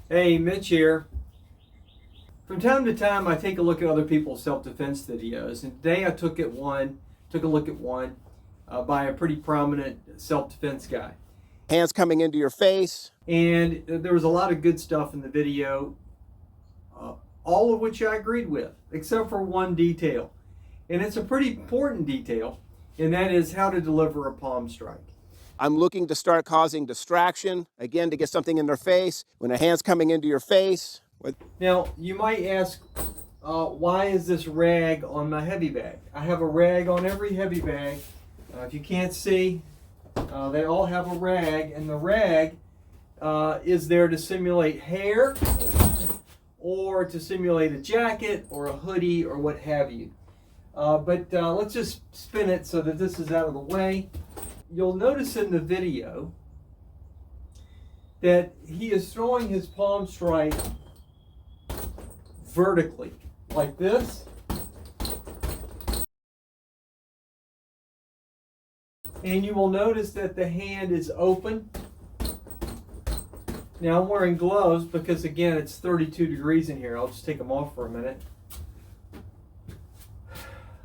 Hey, Mitch here. From time to time, I take a look at other people's self-defense videos, and today I took a look at one by a pretty prominent self-defense guy. Hands coming into your face. And there was a lot of good stuff in the video, all of which I agreed with, except for one detail. And it's a pretty important detail, and that is how to deliver a palm strike. I'm looking to start causing distraction, again, to get something in their face. When a hand's coming into your face. Now, you might ask, why is this rag on my heavy bag? I have a rag on every heavy bag. If you can't see, they all have a rag, and the rag is there to simulate hair or to simulate a jacket or a hoodie or what have you. But let's just spin it so that this is out of the way. You'll notice in the video that he is throwing his palm strike vertically, like this. And you will notice that the hand is open. Now I'm wearing gloves because, again, it's 32 degrees in here. I'll just take them off for a minute.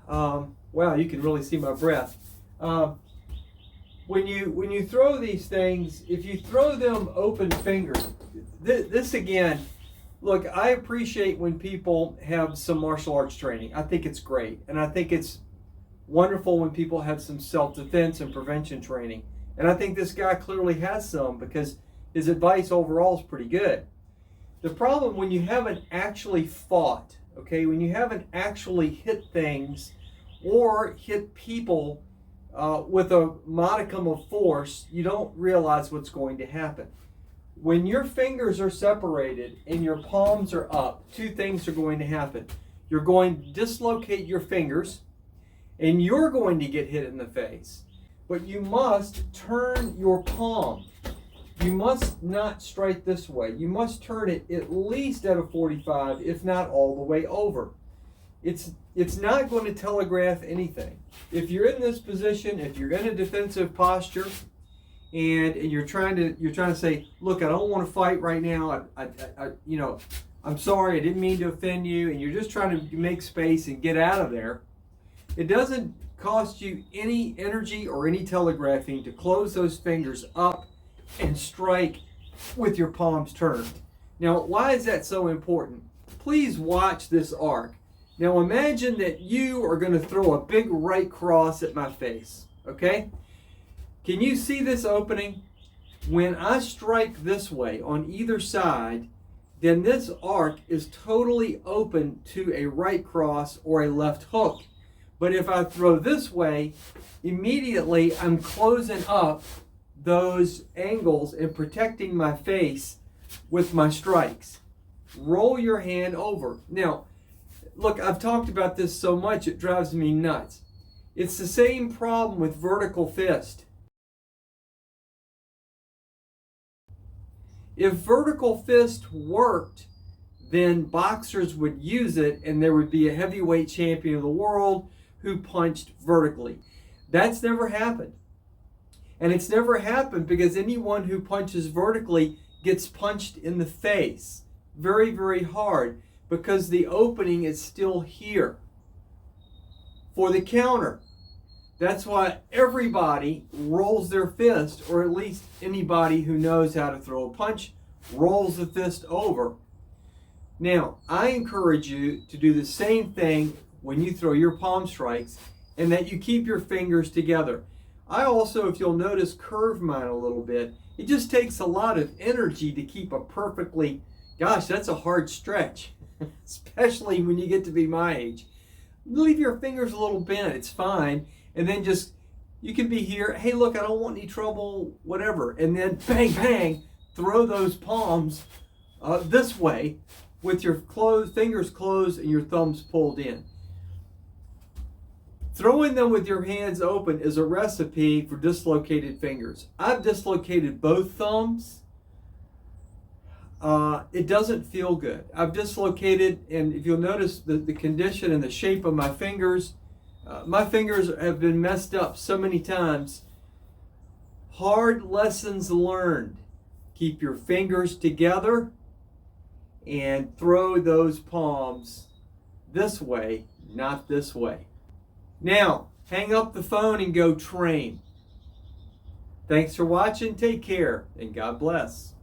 Wow, you can really see my breath. When you throw these things, if you throw them open fingered, this again, look, I appreciate when people have some martial arts training. I think it's great. And I think it's wonderful when people have some self-defense and prevention training. And I think this guy clearly has some because his advice overall is pretty good. The problem when you haven't actually fought, okay, when you haven't actually hit things or hit people with a modicum of force, you don't realize what's going to happen. When your fingers are separated and your palms are up, two things are going to happen. You're going to dislocate your fingers and you're going to get hit in the face. But you must turn your palm. You must not strike this way. You must turn it at least at a 45, if not all the way over. It's not going to telegraph anything. If you're in this position, if you're in a defensive posture, and you're trying to say, look, I don't want to fight right now. I'm sorry, I didn't mean to offend you, and you're just trying to make space and get out of there. It doesn't cost you any energy or any telegraphing to close those fingers up and strike with your palms turned. Now, why is that so important? Please watch this arc. Now imagine that you are going to throw a big right cross at my face, okay? Can you see this opening? When I strike this way on either side, then this arc is totally open to a right cross or a left hook. But if I throw this way, immediately I'm closing up those angles and protecting my face with my strikes. Roll your hand over. Now, look, I've talked about this so much it drives me nuts. It's the same problem with vertical fist. If vertical fist worked, then boxers would use it and there would be a heavyweight champion of the world who punched vertically. That's never happened. And it's never happened because anyone who punches vertically gets punched in the face very, very hard because the opening is still here for the counter. That's why everybody rolls their fist, or at least anybody who knows how to throw a punch rolls the fist over. Now, I encourage you to do the same thing when you throw your palm strikes, and that you keep your fingers together. I also, if you'll notice, curve mine a little bit. It just takes a lot of energy to keep a perfectly, gosh, that's a hard stretch, especially when you get to be my age. Leave your fingers a little bent, it's fine. And then just, you can be here, hey, look, I don't want any trouble, whatever. And then bang, bang, throw those palms this way with your fingers closed and your thumbs pulled in. Throwing them with your hands open is a recipe for dislocated fingers. I've dislocated both thumbs. It doesn't feel good. I've dislocated, and if you'll notice the condition and the shape of my fingers have been messed up so many times. Hard lessons learned. Keep your fingers together and throw those palms this way, not this way. Now, hang up the phone and go train. Thanks for watching. Take care, and God bless.